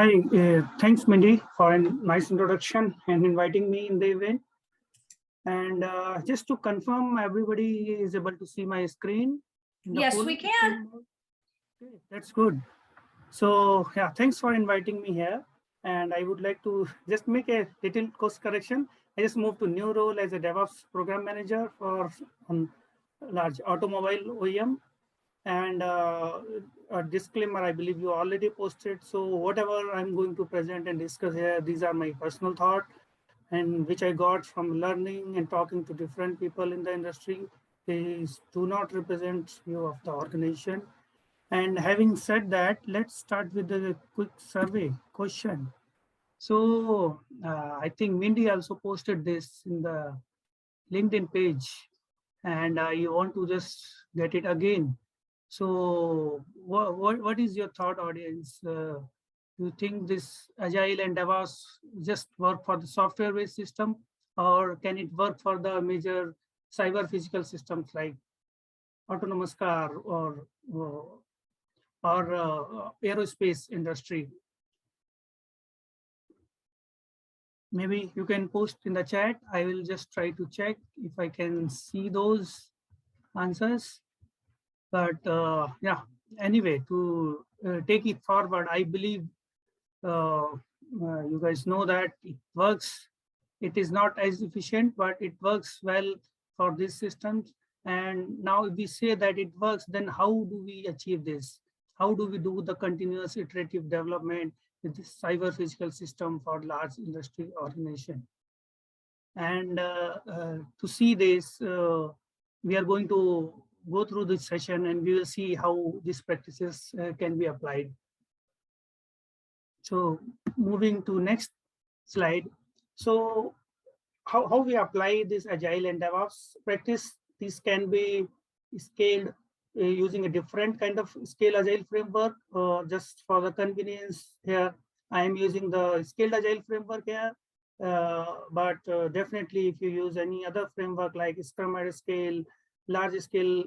Hi, thanks Mindy for a nice introduction and inviting me in the event. And just to confirm, everybody is able to see my screen in the Yes, we can. Okay, that's good. So yeah, thanks for inviting me here. And I would like to just make a little course correction. I just moved to new role as a DevOps program manager for large automobile OEM. And a disclaimer, I believe you already posted. So whatever I'm going to present and discuss here, these are my personal thought and which I got from learning and talking to different people in the industry. These do not represent view of the organization. And having said that, let's start with the quick survey question. So I think Mindy also posted this in the LinkedIn page, and you want to just get it again. So what is your thought, audience? You think this Agile and DevOps just work for the software-based system, or can it work for the major cyber physical systems like autonomous car or aerospace industry? Maybe you can post in the chat. I will just try to check if I can see those answers. But yeah, anyway, to take it forward, I believe you guys know that it works. It is not as efficient, but it works well for these systems. And now if we say that it works, then how do we achieve this? How do we do the continuous iterative development with this cyber physical system for large industry organization? And to see this, we are going to go through this session and we will see how these practices can be applied. So moving to next slide. So how we apply this Agile and DevOps practice, this can be scaled using a different kind of scale Agile framework. Just for the convenience here, I am using the scaled Agile framework here. But definitely if you use any other framework like Scrum at Scale, large scale,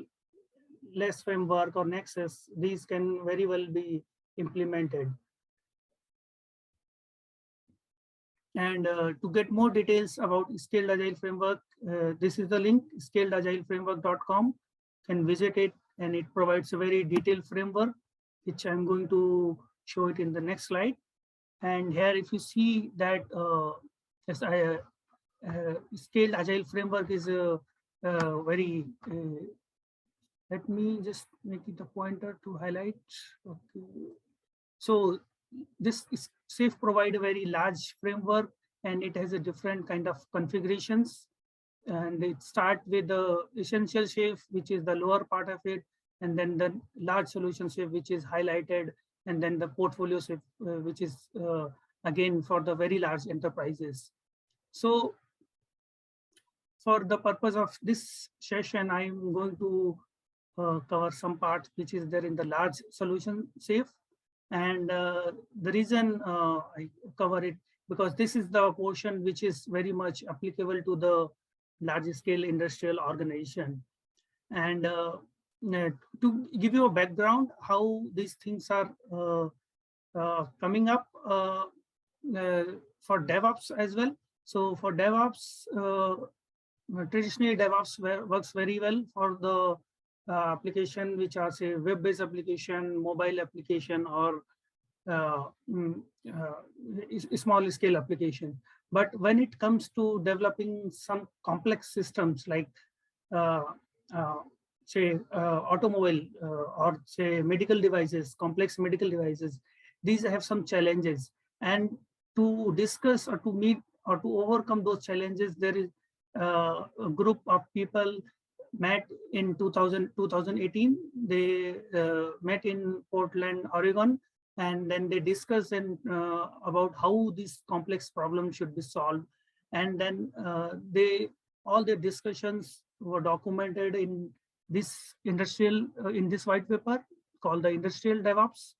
less framework or Nexus, these can very well be implemented. And to get more details about Scaled Agile Framework, this is the link, scaledagileframework.com. Can visit it, and it provides a very detailed framework, which I'm going to show it in the next slide. And here, if you see that Scaled Agile Framework is a very, let me just make it a pointer to highlight. Okay. So this is SAFe provide a very large framework, and it has a different kind of configurations. And it start with the essential SAFe, which is the lower part of it, and then the large solution SAFe, which is highlighted, and then the portfolio SAFe, which is again for the very large enterprises. So for the purpose of this session, I'm going to cover some parts which is there in the large solution SAFe. And the reason I cover it, because this is the portion which is very much applicable to the large scale industrial organization. And to give you a background, how these things are coming up for DevOps as well. So for DevOps, traditionally DevOps works very well for the application which are say web-based application, mobile application, or small scale application. But when it comes to developing some complex systems like say automobile or say medical devices, complex medical devices, these have some challenges. And to discuss or to meet or to overcome those challenges, there is a group of people met in 2018. They met in Portland, Oregon, and then they discussed about how this complex problem should be solved. And then all their discussions were documented in this in this white paper called the Industrial DevOps.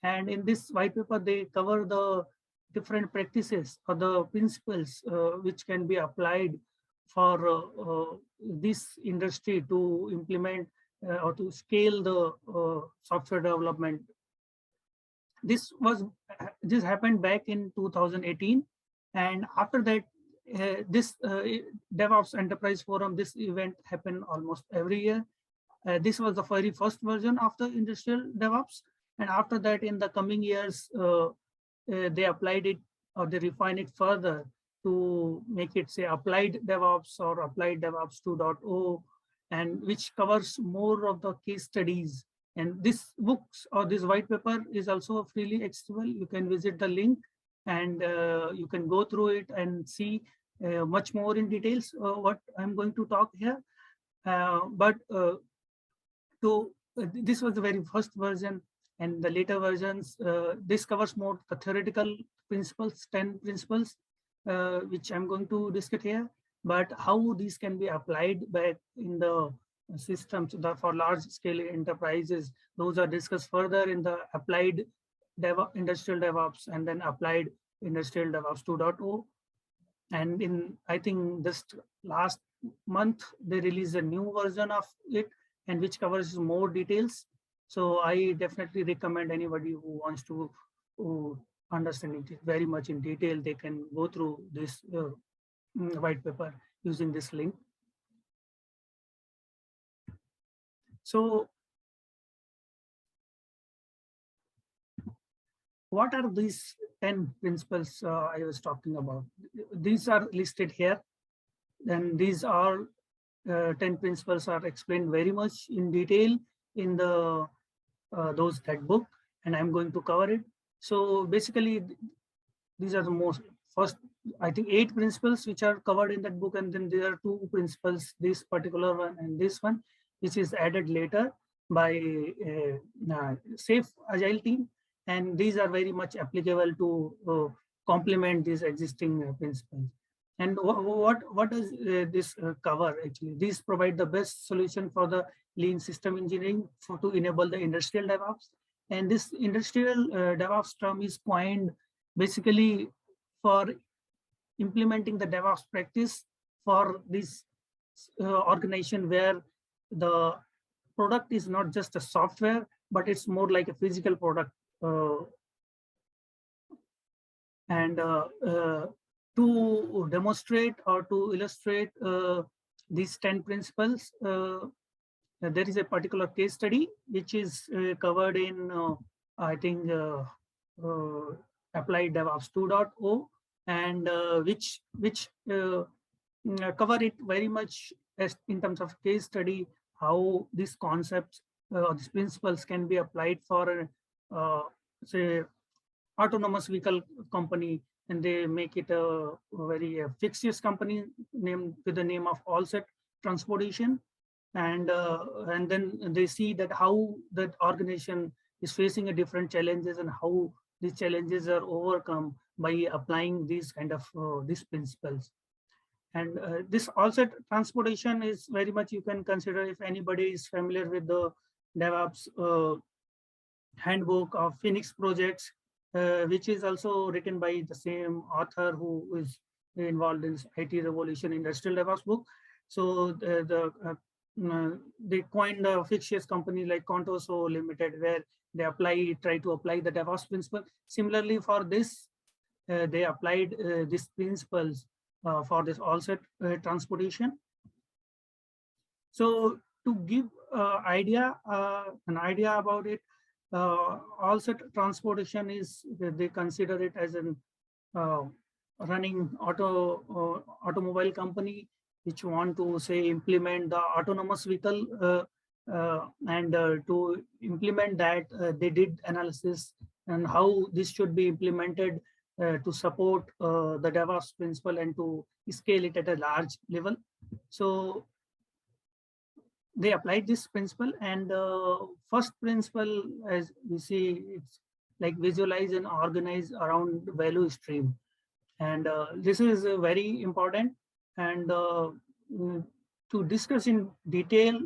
And in this white paper, they cover the different practices or the principles which can be applied for this industry to implement or to scale the software development. this happened back in 2018, and after that, this DevOps Enterprise Forum, this event happened almost every year. This was the very first version of the industrial DevOps, and after that, in the coming years, they applied it or they refined it further to make it say applied DevOps or applied DevOps 2.0, and which covers more of the case studies. And this books or this white paper is also freely accessible. You can visit the link and you can go through it and see much more in details what I'm going to talk here. This was the very first version, and the later versions, this covers more the theoretical principles, 10 principles, which I'm going to discuss here, but how these can be applied back in the systems for large scale enterprises, those are discussed further in the applied industrial DevOps and then applied industrial DevOps 2.0. And in, I think this last month, they released a new version of it, and which covers more details. So I definitely recommend anybody who wants to understand it very much in detail, they can go through this white paper using this link. So what are these 10 principles I was talking about? These are listed here. And these are 10 principles are explained very much in detail in the that book, and I'm going to cover it. So basically, these are the most first, I think 8 principles which are covered in that book, and then there are 2 principles, this particular one and this one, which is added later by Safe Agile team, and these are very much applicable to complement these existing principles. And what does this cover actually? These provide the best solution for the lean system engineering to enable the industrial DevOps. And this industrial DevOps term is coined basically for implementing the DevOps practice for this organization where the product is not just a software, but it's more like a physical product. To demonstrate or to illustrate these 10 principles, there is a particular case study which is covered in, I think, Applied DevOps 2.0, and which cover it very much as in terms of case study, how these concepts, these principles can be applied for, say, autonomous vehicle company, and they make it a very fictitious company named with the name of Allset Transportation, and then they see that how that organization is facing a different challenges and how these challenges are overcome by applying these kind of these principles. And this Allset Transportation is very much, you can consider, if anybody is familiar with the DevOps handbook of Phoenix projects, which is also written by the same author who is involved in IT Revolution Industrial DevOps book. So they coined a fictitious company like Contoso Limited, where they try to apply the DevOps principle. Similarly, for this, they applied these principles for this Allset Transportation. So to give an idea about it, Allset Transportation is, they consider it as an running automobile company which want to say implement the autonomous vehicle, and to implement that, they did analysis and how this should be implemented to support the DevOps principle and to scale it at a large level. So they applied this principle, and first principle, as we see, it's like visualize and organize around value stream. And this is very important. And to discuss in detail,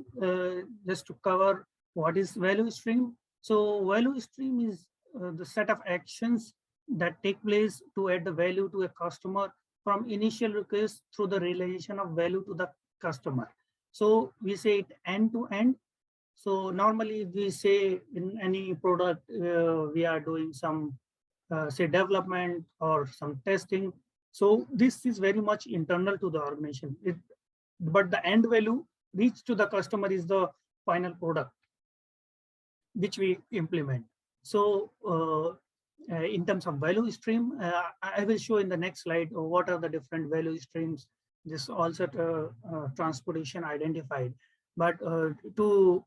just to cover what is value stream. So value stream is the set of actions that take place to add the value to a customer from initial request through the realization of value to the customer. So we say it end to end. So normally we say in any product, we are doing some say development or some testing. So this is very much internal to the organization. But the end value reached to the customer is the final product which we implement. So in terms of value stream, I will show in the next slide what are the different value streams this also transportation identified. But to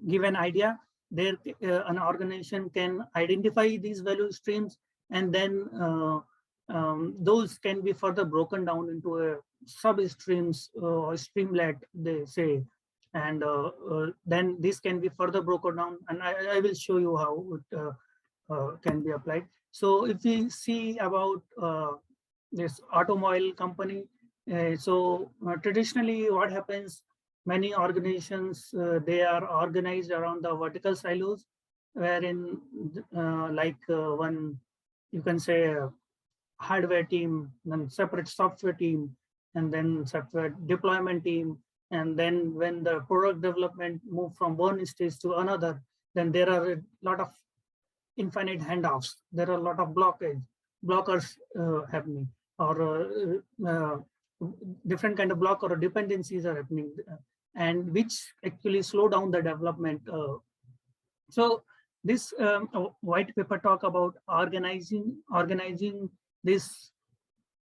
give an idea, there an organization can identify these value streams, and then those can be further broken down into a sub streams or streamlet, they say, and then this can be further broken down, and I will show you how it can be applied. So if we see about this automobile company, traditionally what happens, many organizations, they are organized around the vertical silos, wherein one, you can say, hardware team, then separate software team, and then software deployment team. And then when the product development move from one stage to another, then there are a lot of infinite handoffs. There are a lot of blockers happening, or different kind of block or dependencies are happening, and which actually slow down the development. So this white paper talk about organizing this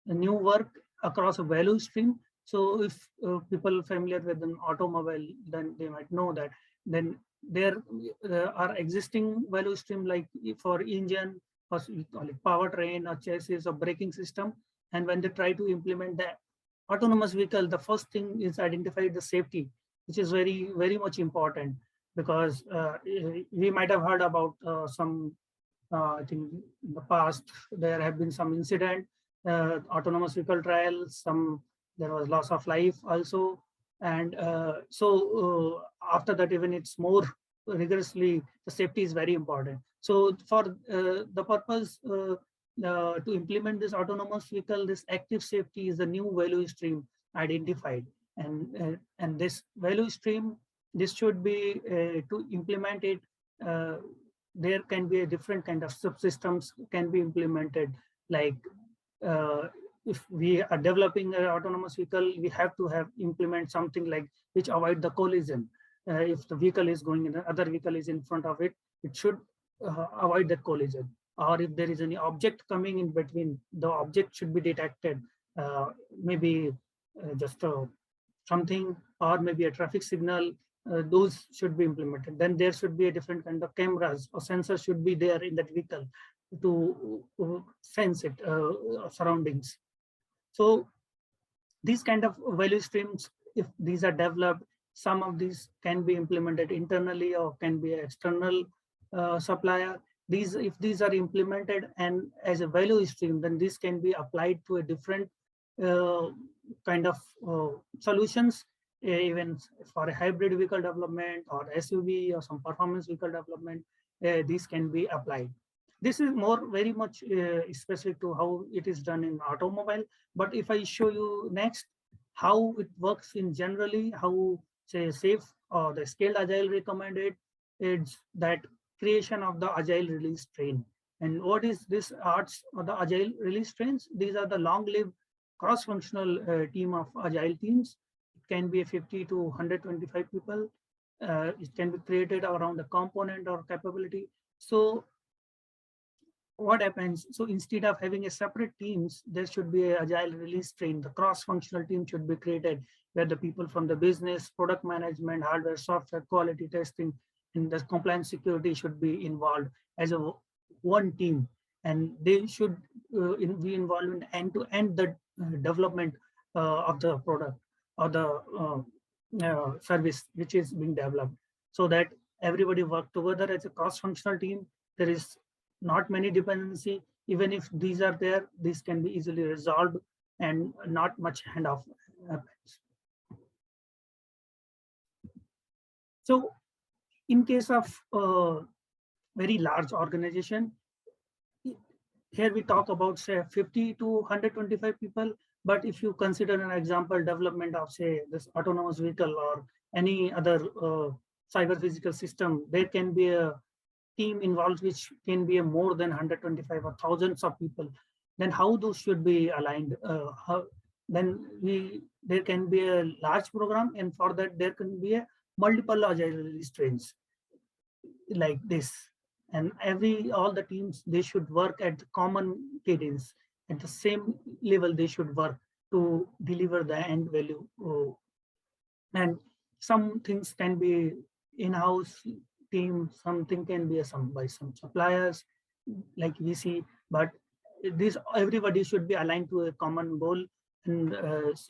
new work across a value stream. So if people familiar with an automobile, then they might know that then there are existing value stream, like for engine, or we call it powertrain or chassis or braking system. And when they try to implement the autonomous vehicle, the first thing is identify the safety, which is very, very much important, because we might have heard about some, I think in the past, there have been some incident, autonomous vehicle trials, there was loss of life also. And after that, even it's more rigorously, the safety is very important. So for the purpose to implement this autonomous vehicle, this active safety is a new value stream identified. And this value stream, this should be to implement it. There can be a different kind of subsystems can be implemented. Like if we are developing an autonomous vehicle, we have to implement something like which avoid the collision. If the vehicle is going in, other vehicle is in front of it, it should avoid that collision. Or if there is any object coming in between, the object should be detected, maybe just something, or maybe a traffic signal, those should be implemented. Then there should be a different kind of cameras or sensors should be there in that vehicle to sense it, surroundings. So these kind of value streams, if these are developed, some of these can be implemented internally or can be an external supplier. If these are implemented and as a value stream, then this can be applied to a different kind of solutions, even for a hybrid vehicle development or SUV or some performance vehicle development, these can be applied. This is more very much specific to how it is done in automobile. But if I show you next how it works in generally, how say SAFe or the scaled agile recommended, it's that creation of the agile release train. And what is this arts or the agile release trains? These are the long-lived cross-functional team of agile teams. It can be 50 to 125 people. It can be created around the component or capability. So what happens? So instead of having a separate teams, there should be an agile release train. The cross-functional team should be created where the people from the business, product management, hardware, software, quality testing, and the compliance security should be involved as a one team. And they should be involved in end-to-end the development of the product or the service which is being developed, so that everybody work together as a cross-functional team. There is not many dependency. Even if these are there, these can be easily resolved and not much handoff happens. So in case of very large organization, here we talk about say 50 to 125 people. But if you consider an example development of say this autonomous vehicle or any other cyber physical system, there can be a team involved, which can be a more than 125 or thousands of people. Then how those should be aligned? Then there can be a large program, and for that there can be a multiple agile streams like this. And all the teams, they should work at the common cadence, at the same level they should work to deliver the end value. And some things can be in-house team, something can be by some suppliers like VC, but this everybody should be aligned to a common goal, and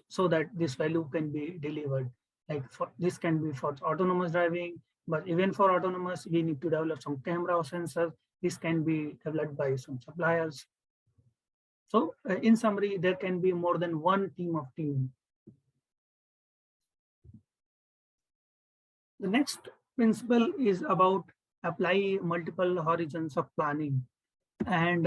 so that this value can be delivered. Like this can be for autonomous driving, but even for autonomous, we need to develop some camera or sensor. This can be developed by some suppliers. So in summary, there can be more than one team. The next principle is about apply multiple horizons of planning. And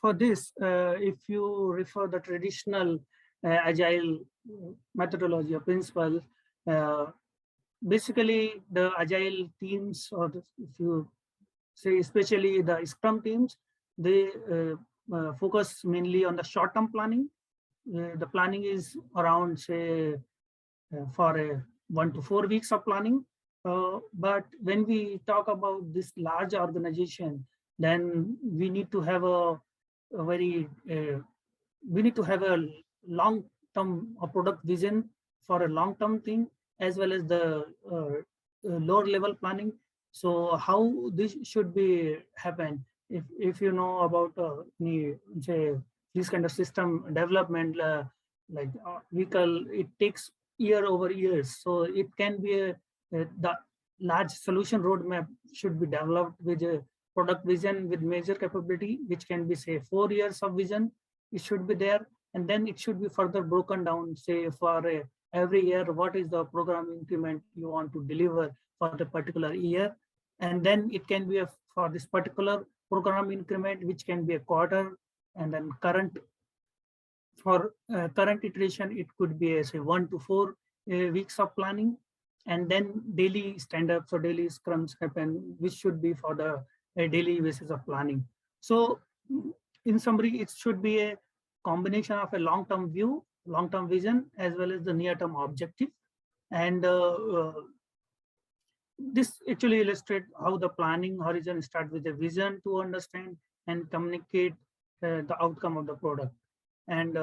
for this, if you refer the traditional agile methodology or principle, basically the agile teams, or if you say especially the Scrum teams, they focus mainly on the short-term planning. The planning is around, say, for a 1 to 4 weeks of planning. But when we talk about this large organization, then we need to have a long-term product vision for a long-term thing, as well as the lower level planning. So how this should be happen? If you know about say this kind of system development, like vehicle, it takes year over years. So it can be the large solution roadmap should be developed with a product vision with major capability, which can be, say, 4 years of vision. It should be there, and then it should be further broken down, say, for every year, what is the program increment you want to deliver for the particular year. And then it can be for this particular program increment, which can be a quarter, and then current iteration, it could be, say, 1 to 4 weeks of planning, and then daily stand-ups or daily scrums happen, which should be for the daily basis of planning. So in summary, it should be a combination of a long-term view, long-term vision, as well as the near-term objective. And this actually illustrates how the planning horizon starts with a vision to understand and communicate the outcome of the product. And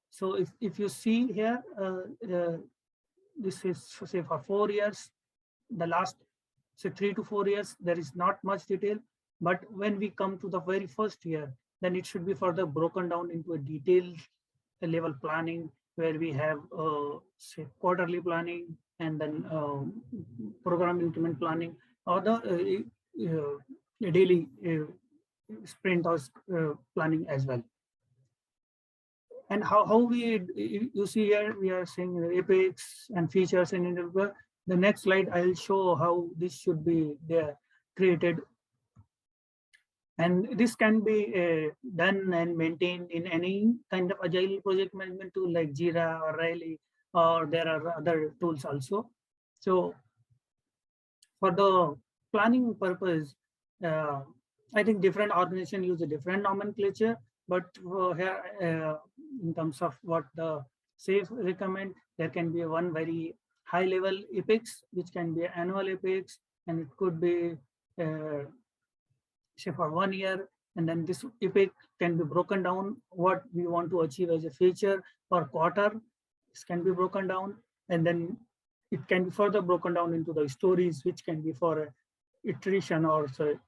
so if you see here, this is, say, for 4 years, the last, say, 3 to 4 years, there is not much detail. But when we come to the very first year, then it should be further broken down into a detailed level planning, where we have, say, quarterly planning, and then program increment planning, or the daily sprint or planning as well. And how you see here, we are saying epics and features and enabler. The next slide, I'll show how this should be created. And this can be done and maintained in any kind of agile project management tool like Jira or Riley, or there are other tools also. So for the planning purpose, I think different organizations use a different nomenclature, but here, in terms of what the SAFe recommend, there can be one very high level epics, which can be annual epics, and it could be say for 1 year, and then this epic can be broken down what we want to achieve as a feature per quarter. This can be broken down, and then it can be further broken down into the stories, which can be for a iteration or so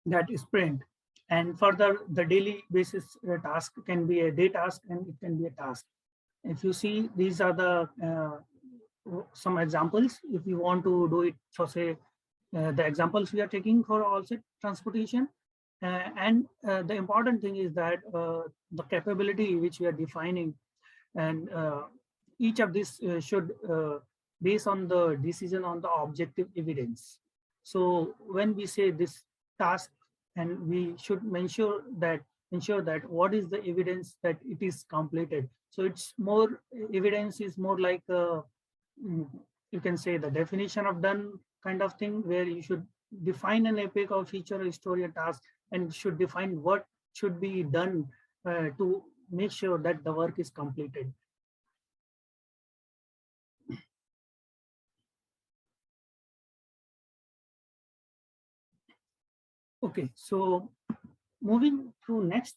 that sprint. And further, the daily basis task can be a day task, and it can be a task. If you see, these are the some examples. If you want to do it for, say, the examples we are taking for also transportation. And the important thing is that the capability which we are defining, and each of these should base on the decision on the objective evidence. So when we say this task, and we should ensure that what is the evidence that it is completed. So it's more, evidence is more like you can say the definition of done kind of thing, where you should define an epic or feature or story or task, and should define what should be done to make sure that the work is completed. Okay, so moving to next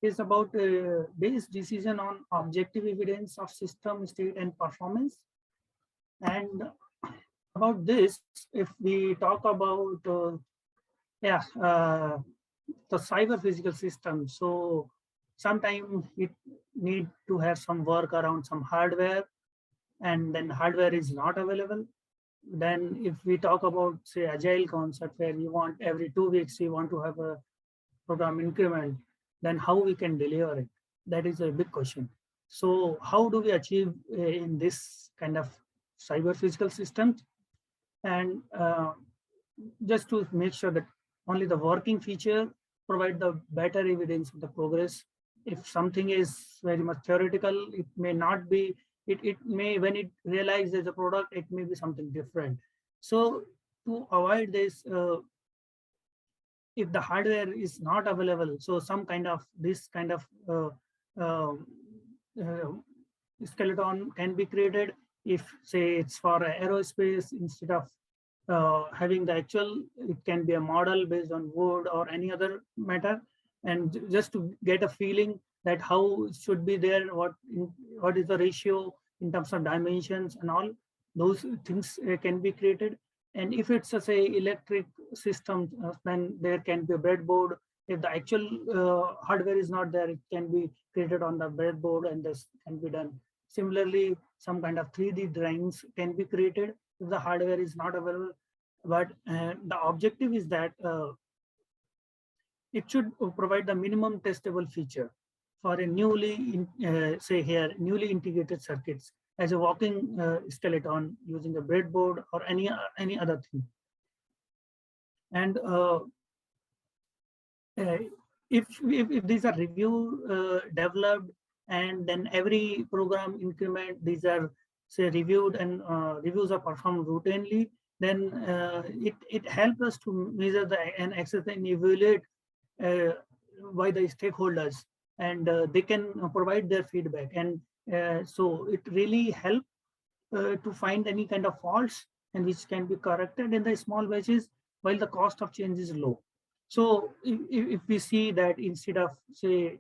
is about base decision on objective evidence of system state and performance. And about this, if we talk about the cyber physical system, so sometimes it need to have some work around some hardware, and then hardware is not available. Then if we talk about, say, agile concept, where you want every 2 weeks you want to have a program increment, then how we can deliver it? That is a big question. So how do we achieve in this kind of cyber physical systems? And just to make sure that only the working feature provide the better evidence of the progress. If something is very much theoretical, it may not be, it may, when it realizes the product, it may be something different. So to avoid this, if the hardware is not available, so some kind of this kind of skeleton can be created. If, say, it's for aerospace, instead of having the actual, it can be a model based on wood or any other matter, and just to get a feeling that how it should be there, what is the ratio in terms of dimensions and all those things can be created. And if it's a, say, electric system, then there can be a breadboard. If the actual hardware is not there, it can be created on the breadboard, and this can be done. Similarly, some kind of 3D drawings can be created if the hardware is not available. But the objective is that it should provide the minimum testable feature for a newly integrated circuits, as a walking skeleton using a breadboard or any other thing. And if these are developed, and then every program increment, these are, say, reviewed, and reviews are performed routinely, then it helps us to measure and access and evaluate by the stakeholders, and they can provide their feedback. And so it really helps to find any kind of faults, and which can be corrected in the small batches while the cost of change is low. So if we see that instead of, say,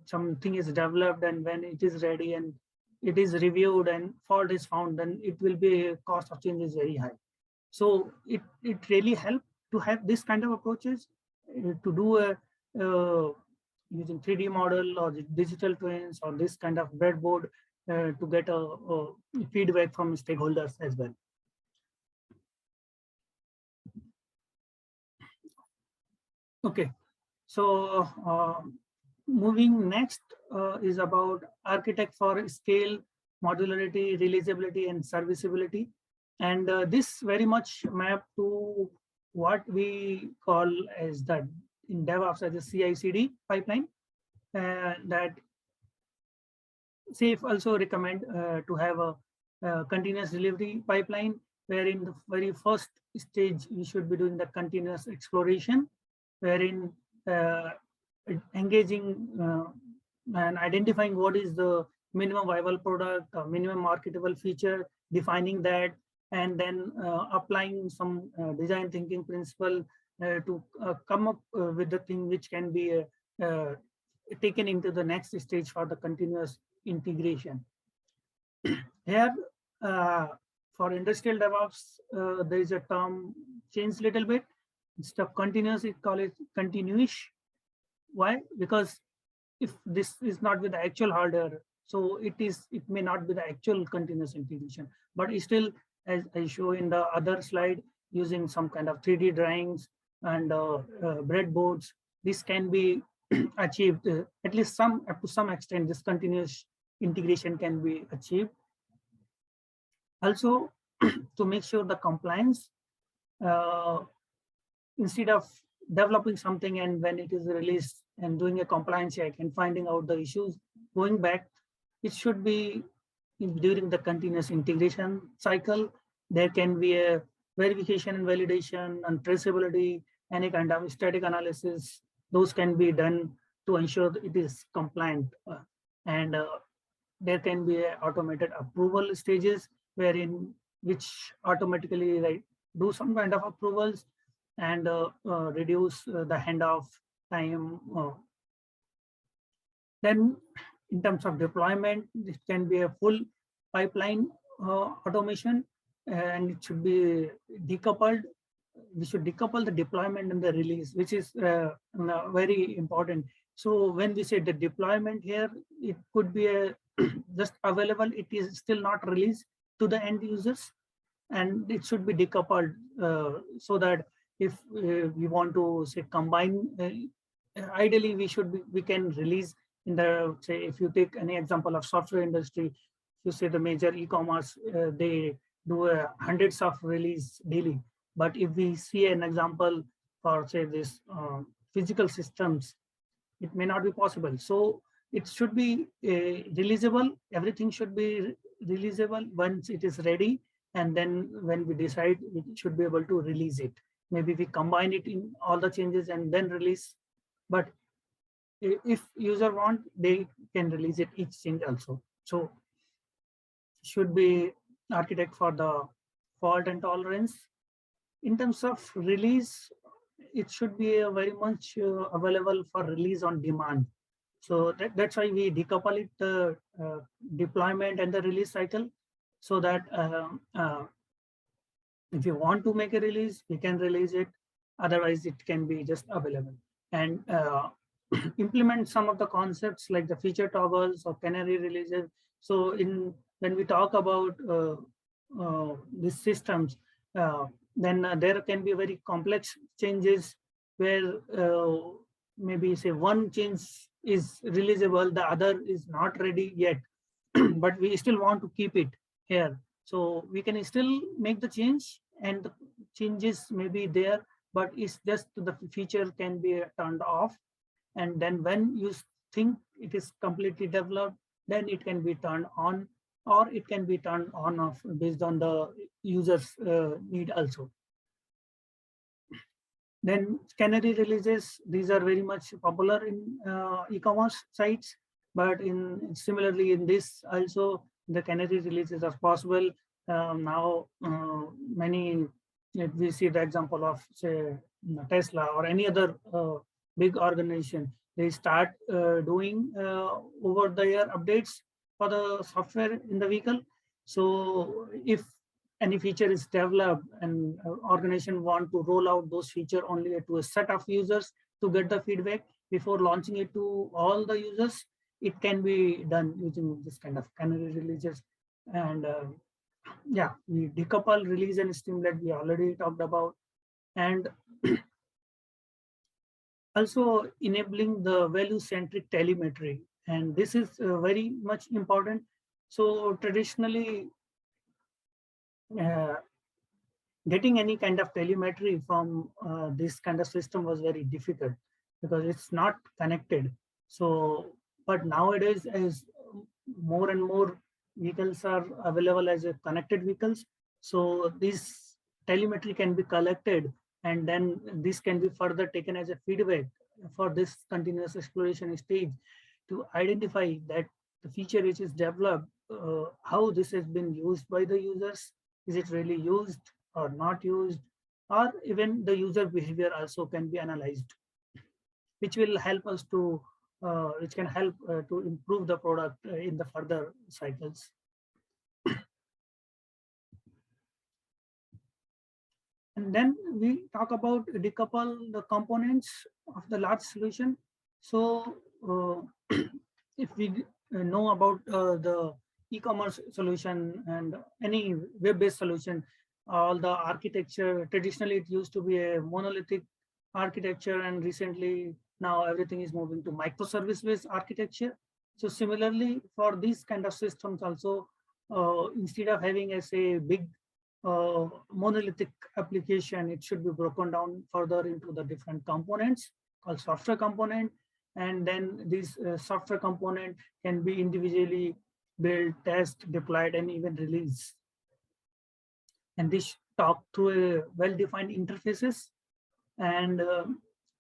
something is developed, and when it is ready and it is reviewed and fault is found, then it will be cost of change is very high. So it really helps to have this kind of approaches to do a using 3D model or digital twins or this kind of breadboard to get a feedback from stakeholders as well. Okay, so moving next is about architect for scale, modularity, releasability, and serviceability. And this very much map to what we call as the in DevOps as a CI/CD pipeline. That SAFe also recommend to have a continuous delivery pipeline, where in the very first stage we should be doing the continuous exploration, wherein engaging and identifying what is the minimum viable product, minimum marketable feature, defining that, and then applying some design thinking principle to come up with the thing which can be taken into the next stage for the continuous integration. Here, for industrial DevOps, there is a term changed a little bit. Instead of continuous, we call it continuous. Why? Because if this is not with the actual hardware, so it may not be the actual continuous integration, but still, as I show in the other slide, using some kind of 3D drawings and breadboards, this can be achieved at least to some extent. This continuous integration can be achieved. Also, to make sure the compliance, instead of developing something and when it is released and doing a compliance check and finding out the issues, going back, it should be during the continuous integration cycle, there can be a verification and validation and traceability, any kind of static analysis. Those can be done to ensure that it is compliant. And there can be a automated approval stages wherein which automatically like do some kind of approvals and reduce the handoff time. Then in terms of deployment, this can be a full pipeline automation, and it should be decoupled. We should decouple the deployment and the release, which is very important. So when we say the deployment here, it could be a just available, it is still not released to the end users, and it should be decoupled so that if we want to say combine, ideally we can release in the, say, if you take any example of software industry, you say the major e-commerce, they do hundreds of release daily. But if we see an example for say this physical systems, it may not be possible. So it should be releasable. Everything should be releasable once it is ready. And then when we decide, we should be able to release it. Maybe we combine it in all the changes and then release. But if user want, they can release it each change also. So should be architect for the fault and tolerance. In terms of release, it should be very much available for release on demand. So that's why we decouple it, the deployment and the release cycle, so that if you want to make a release, you can release it. Otherwise, it can be just available. And implement some of the concepts like the feature toggles or canary releases. So when we talk about these systems, then there can be very complex changes where maybe say one change is releasable, the other is not ready yet, but we still want to keep it here. So we can still make the change and the changes may be there, but it's just the feature can be turned off. And then when you think it is completely developed, then it can be turned on, or it can be turned on off based on the user's need also. Then canary releases, these are very much popular in e-commerce sites, but similarly in this also the canary releases are possible. Now many, if we see the example of say Tesla or any other big organization, they start doing over the year updates for the software in the vehicle. So if any feature is developed and organization want to roll out those features only to a set of users to get the feedback before launching it to all the users, it can be done using this kind of canary releases. And yeah, we decouple, release and streamlet we already talked about. And also enabling the value-centric telemetry. And this is very much important. So traditionally, getting any kind of telemetry from this kind of system was very difficult because it's not connected. So, but nowadays, as more and more vehicles are available as a connected vehicles, so this telemetry can be collected, and then this can be further taken as a feedback for this continuous exploration stage to identify that the feature which is developed, how this has been used by the users. Is it really used or not used? Or even the user behavior also can be analyzed, which will help us to, which can help to improve the product in the further cycles. And then we talk about decouple the components of the large solution. So if we know about the e-commerce solution and any web-based solution, all the architecture, traditionally it used to be a monolithic architecture, and recently now everything is moving to microservice-based architecture. So similarly for these kind of systems also, instead of having a say big monolithic application, it should be broken down further into the different components called software component. And then this software component can be individually build, test, deployed, and even release. And this talk through a well-defined interfaces. And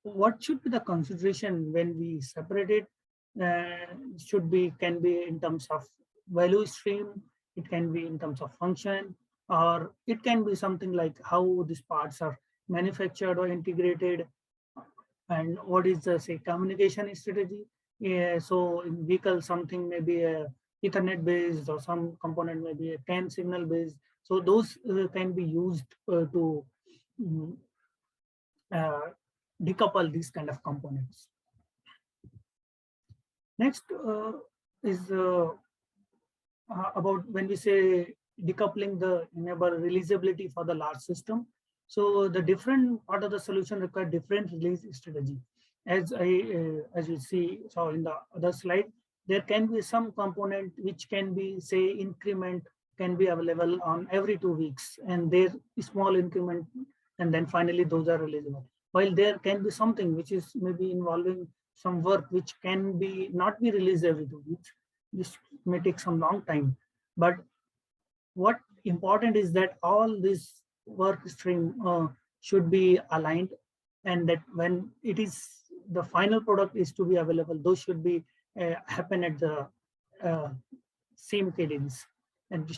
what should be the consideration when we separate it? Should be, can be in terms of value stream, it can be in terms of function, or it can be something like how these parts are manufactured or integrated, and what is the, say, communication strategy. Yeah, so in vehicle, something may be a Ethernet based, or some component may be a CAN signal based. So those can be used to mm, uh, decouple these kind of components. Next is about when we say decoupling the enable releasability for the large system. So the different part of the solution require different release strategy. As you see, so in the other slide, there can be some component which can be, say, increment can be available on every 2 weeks, and there small increment, and then finally those are releasable. While there can be something which is maybe involving some work which can be not be released every 2 weeks. This may take some long time, but what important is that all this work stream should be aligned, and that when it is the final product is to be available, those should be happen at the uh, same cadence, and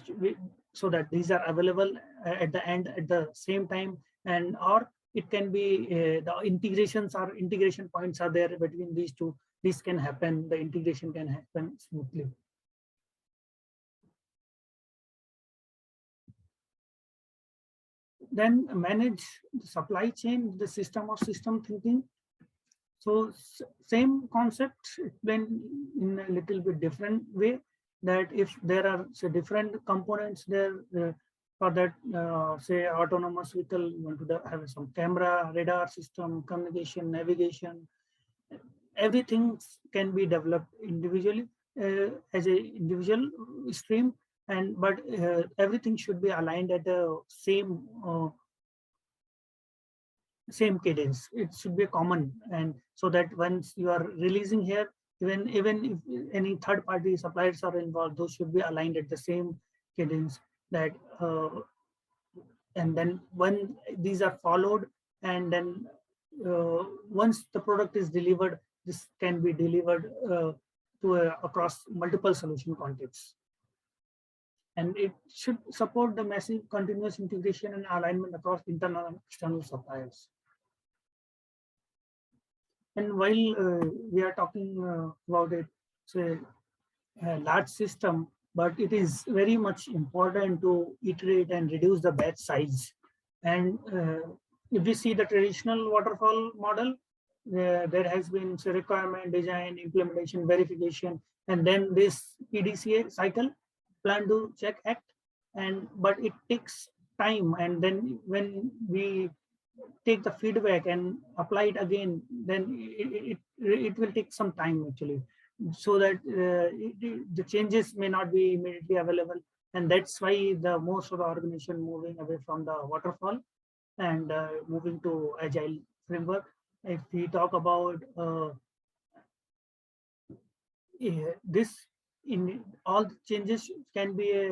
so that these are available at the end at the same time. And or it can be the integrations or integration points are there between these two. This can happen, the integration can happen smoothly. Then manage the supply chain, the system of system thinking. So same concept explained in a little bit different way, that if there are, say, different components there for that, say, autonomous vehicle, you want to have some camera, radar system, communication, navigation, everything can be developed individually as a individual stream, and but everything should be aligned at the same cadence. It should be common, and so that once you are releasing here, even if any third party suppliers are involved, those should be aligned at the same cadence. That and then when these are followed, and then once the product is delivered, this can be delivered across multiple solution contexts. And it should support the massive continuous integration and alignment across internal and external suppliers. And while we are talking about it, say, a large system, but it is very much important to iterate and reduce the batch size. And if we see the traditional waterfall model, there has been, say, requirement, design, implementation, verification, and then this PDCA cycle, plan, do, check, act. And but it takes time, and then when we take the feedback and apply it again, then it will take some time actually, so that the changes may not be immediately available. And that's why the most of the organization moving away from the waterfall and moving to agile framework. If we talk about this, in all the changes can be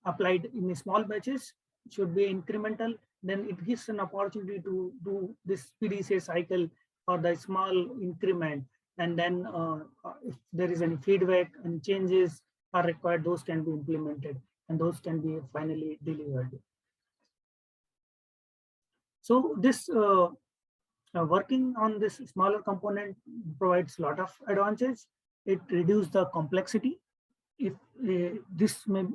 applied in small batches, should be incremental. Then it gives an opportunity to do this PDCA cycle for the small increment. And then if there is any feedback and changes are required, those can be implemented, and those can be finally delivered. So this working on this smaller component provides a lot of advantages. It reduces the complexity. If this may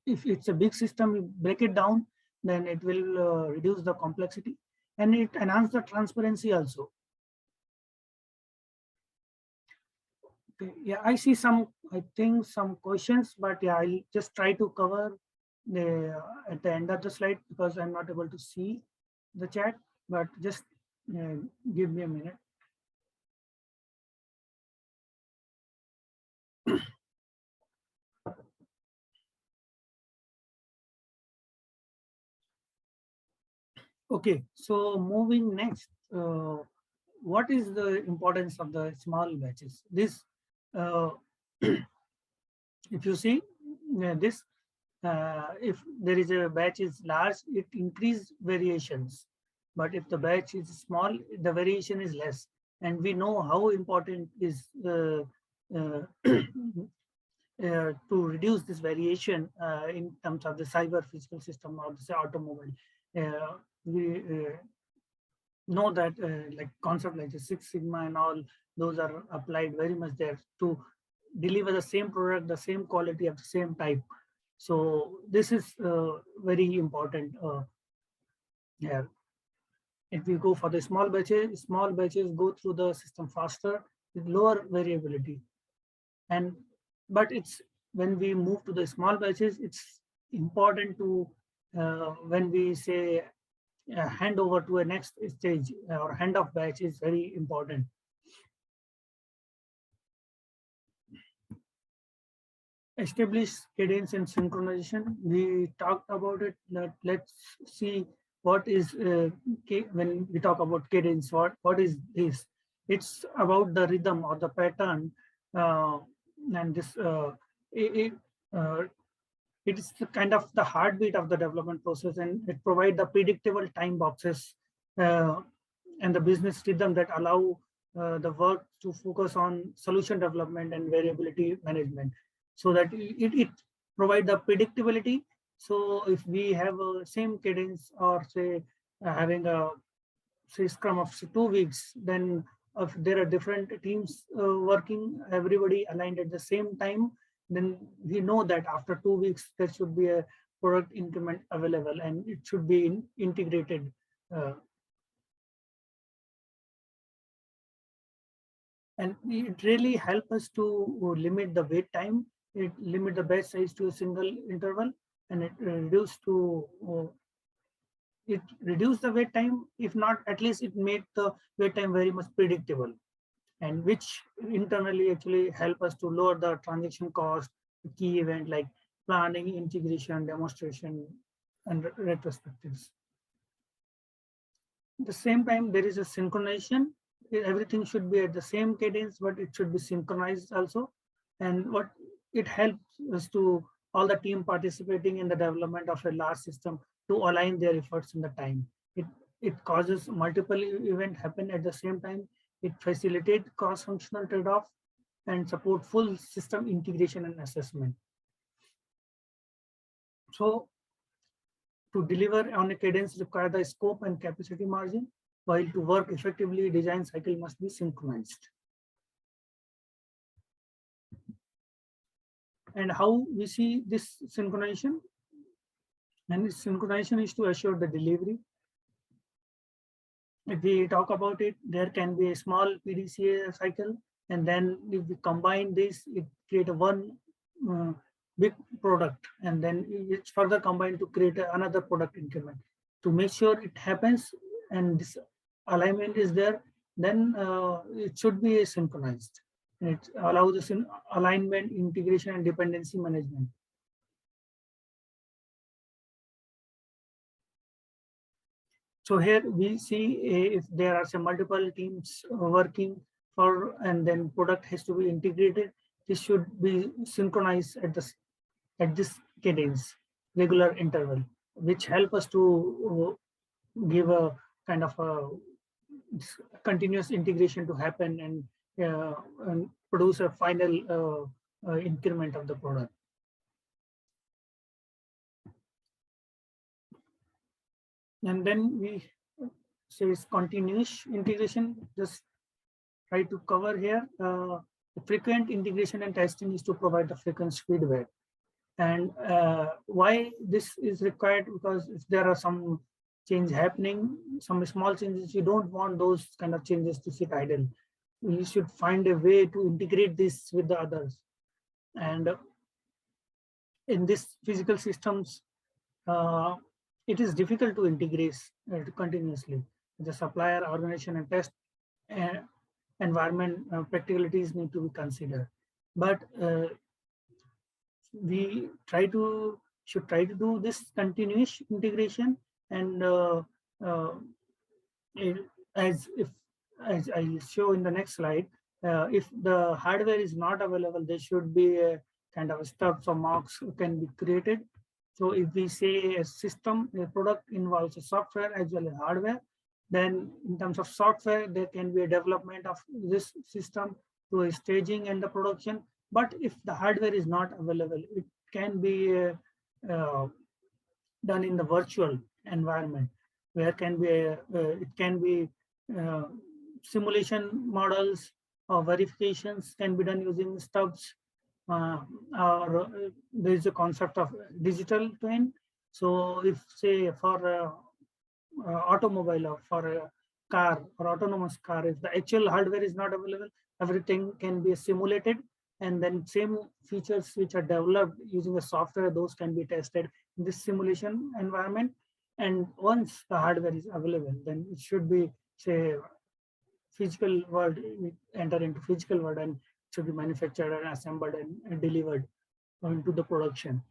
if it's a big system, you break it down, then it will reduce the complexity, and it enhances the transparency also. Okay, yeah, I see some, I think some questions, but yeah, I'll just try to cover the at the end of the slide, because I'm not able to see the chat, but just give me a minute. Okay, so moving next, what is the importance of the small batches? This If you see this, if there is a batch is large, it increase variations. But if the batch is small, the variation is less. And we know how important is to reduce this variation in terms of the cyber physical system or the automobile. We know that like concept like the Six Sigma and all, those are applied very much there to deliver the same product, the same quality of the same type. So this is very important here. If we go for the small batches go through the system faster with lower variability. And but it's when we move to the small batches, it's important to when we say hand over to a next stage or hand off batch is very important. Establish cadence and synchronization. We talked about it. Let's see what is when we talk about cadence. What is this? It's about the rhythm or the pattern, and this it is the kind of the heartbeat of the development process, and it provides the predictable time boxes and the business rhythm that allow the work to focus on solution development and variability management, so that it provides the predictability. So if we have a same cadence or say having a scrum of 2 weeks, then if there are different teams working, everybody aligned at the same time, then we know that after 2 weeks there should be a product increment available and it should be integrated. And it really helps us to limit the wait time. It limit the batch size to a single interval, and it reduce the wait time. If not, at least it made the wait time very much predictable, and which internally actually help us to lower the transaction cost, key event like planning, integration, demonstration, and retrospectives. At the same time, there is a synchronization. Everything should be at the same cadence, but it should be synchronized also. And what it helps us to all the team participating in the development of a large system to align their efforts in the time. It causes multiple events happen at the same time. It facilitates cross-functional trade-off and support full system integration and assessment. So to deliver on a cadence require the scope and capacity margin, while to work effectively, design cycle must be synchronized. And how we see this synchronization? And this synchronization is to assure the delivery. If we talk about it, there can be a small PDCA cycle, and then if we combine this, it create a one big product, and then it's further combined to create another product increment. To make sure it happens and this alignment is there, then it should be synchronized. It allows us in alignment, integration, and dependency management. So here we see if there are some multiple teams working for, and then product has to be integrated, this should be synchronized at this cadence, regular interval, which help us to give a kind of a continuous integration to happen and produce a final increment of the product. And then we say continuous integration. Just try to cover here. The frequent integration and testing is to provide the frequent feedback. And why this is required? Because if there are some change happening, some small changes, you don't want those kind of changes to sit idle. You should find a way to integrate this with the others. And in this physical systems, it is difficult to integrate continuously. The supplier, organization, and test environment practicalities need to be considered. But we should try to do this continuous integration, and as I show in the next slide, if the hardware is not available, there should be a kind of stubs or marks can be created. So if we say a system, a product involves a software as well as hardware, then in terms of software, there can be a development of this system to a staging and the production. But if the hardware is not available, it can be done in the virtual environment, where can be it can be simulation models or verifications can be done using stubs, or there is a concept of digital twin. So if say for automobile or for a car or autonomous car, if the actual hardware is not available, everything can be simulated, and then same features which are developed using a software, those can be tested in this simulation environment. And once the hardware is available, then it should be, say, physical world, enter into physical world, and should be manufactured and assembled and delivered into the production.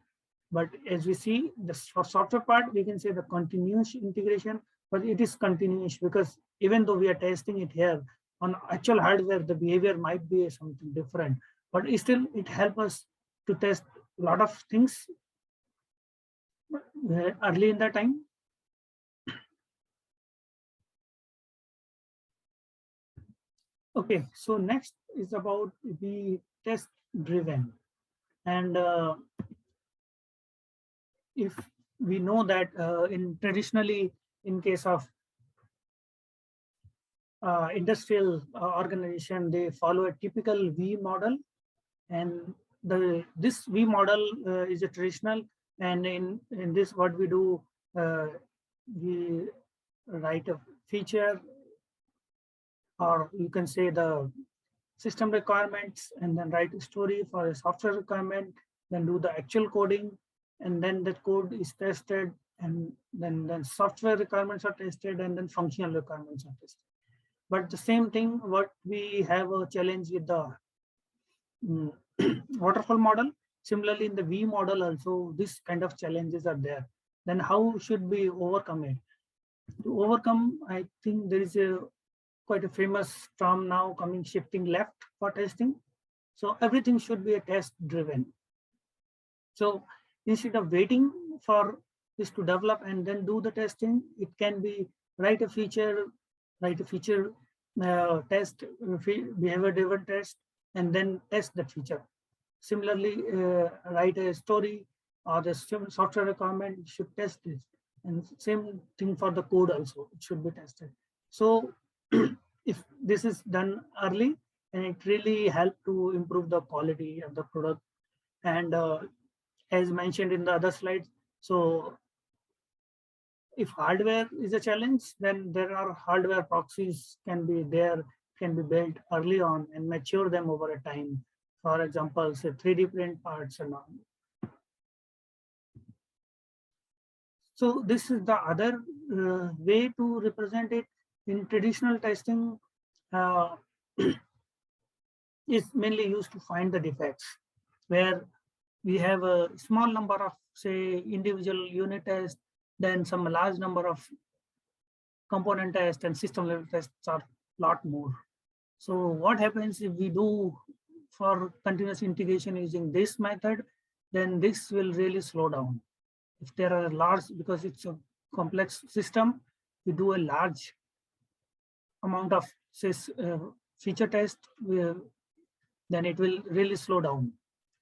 But as we see, the software part, we can say the continuous integration, but it is continuous because even though we are testing it here on actual hardware, the behavior might be something different, but still it helps us to test a lot of things early in the time. Okay, so next is about the test driven. And if we know that in traditionally, in case of industrial organization, they follow a typical V model, and this V model is a traditional. And in this, what we do, we write a feature, or you can say the system requirements, and then write a story for a software requirement, then do the actual coding, and then the code is tested, and then software requirements are tested, and then functional requirements are tested. But the same thing, what we have a challenge with the waterfall model. Similarly, in the V model also, this kind of challenges are there. Then how should we overcome it? To overcome, I think there is quite a famous term now coming, shifting left for testing. So everything should be a test driven. So instead of waiting for this to develop and then do the testing, it can be write a feature test, behavior driven test, and then test the feature. Similarly, write a story or the software requirement should test this, and same thing for the code also, it should be tested. So if this is done early, and it really helps to improve the quality of the product. And as mentioned in the other slides, so if hardware is a challenge, then there are hardware proxies can be built early on and mature them over a time. For example, say 3D print parts and all. So this is the other way to represent it. In traditional testing, is mainly used to find the defects, where we have a small number of, say, individual unit tests, then some large number of component tests, and system level tests are a lot more. So what happens if we do for continuous integration using this method, then this will really slow down. If there are large, because it's a complex system, we do a large amount of, say, feature test, then it will really slow down.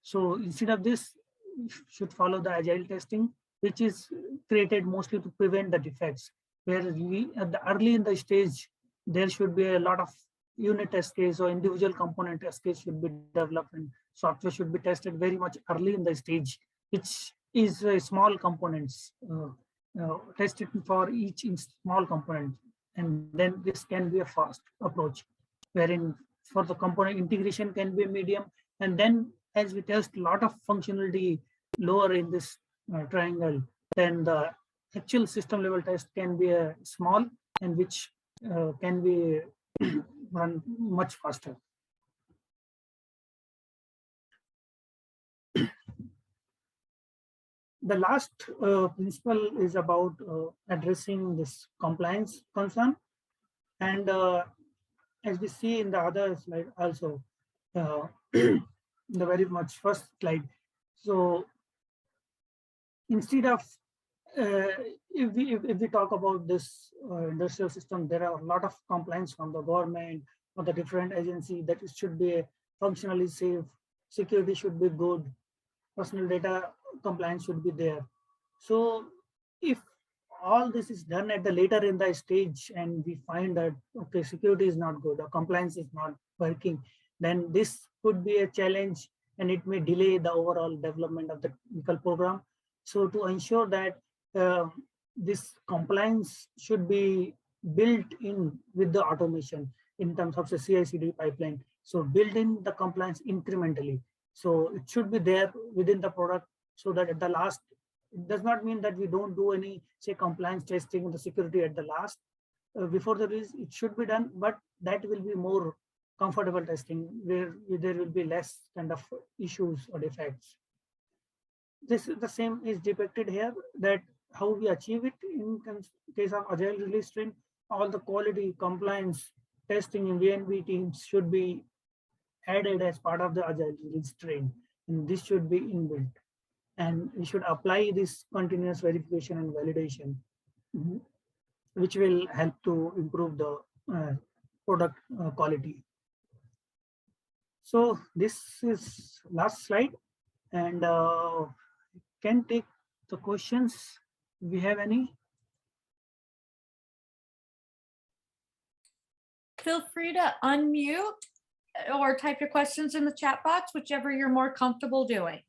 So instead of this, we should follow the agile testing, which is created mostly to prevent the defects, where we at the early in the stage, there should be a lot of unit test case or individual component test case should be developed, and software should be tested very much early in the stage, which is small components tested for each small component. And then this can be a fast approach, wherein for the component integration can be a medium, and then as we test a lot of functionality lower in this triangle, then the actual system level test can be a small, and which can be run much faster. The last principle is about addressing this compliance concern. And as we see in the other slide also, the very much first slide. So instead of if we talk about this industrial system, there are a lot of complaints from the government or the different agency that it should be functionally safe, security should be good, personal data compliance should be there. So if all this is done at the later in the stage and we find that, okay, security is not good or compliance is not working, then this could be a challenge and it may delay the overall development of the technical program. So to ensure that this compliance should be built in with the automation in terms of the CI/CD pipeline. So build in the compliance incrementally. So it should be there within the product so that at the last, it does not mean that we don't do any, say, compliance testing and the security at the last. Before the release, it should be done, but that will be more comfortable testing where there will be less kind of issues or defects. This is the same is depicted here, that how we achieve it in case of agile release train. All the quality compliance testing in VNV teams should be added as part of the agile release train, and this should be inbuilt. And we should apply this continuous verification and validation, which will help to improve the product quality. So this is last slide, and can take the questions. We have any? Feel free to unmute or type your questions in the chat box, whichever you're more comfortable doing.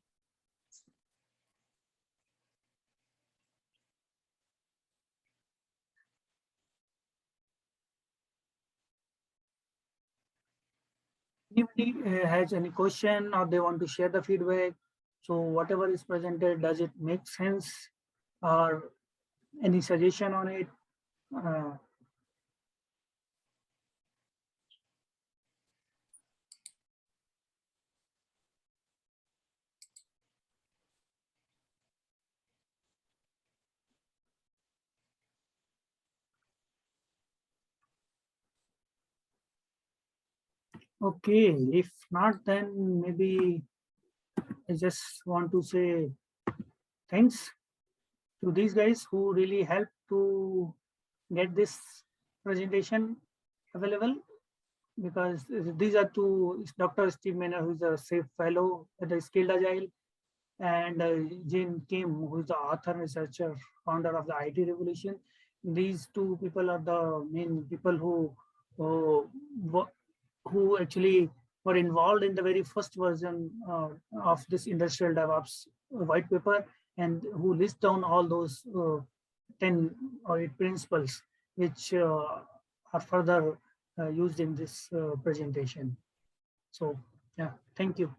Anybody has any question or they want to share the feedback? So whatever is presented, does it make sense, or any suggestion on it? Okay, if not, then maybe I just want to say thanks to these guys who really helped to get this presentation available, because these are two, Dr. Steve Maynard, who is a SAFE fellow at the Skilled Agile, and Jane Kim, who is the author, researcher, founder of the IT Revolution. These two people are the main people who actually were involved in the very first version of this industrial DevOps white paper, and who list down all those 10 or 8 principles which are further used in this presentation. So yeah, thank you.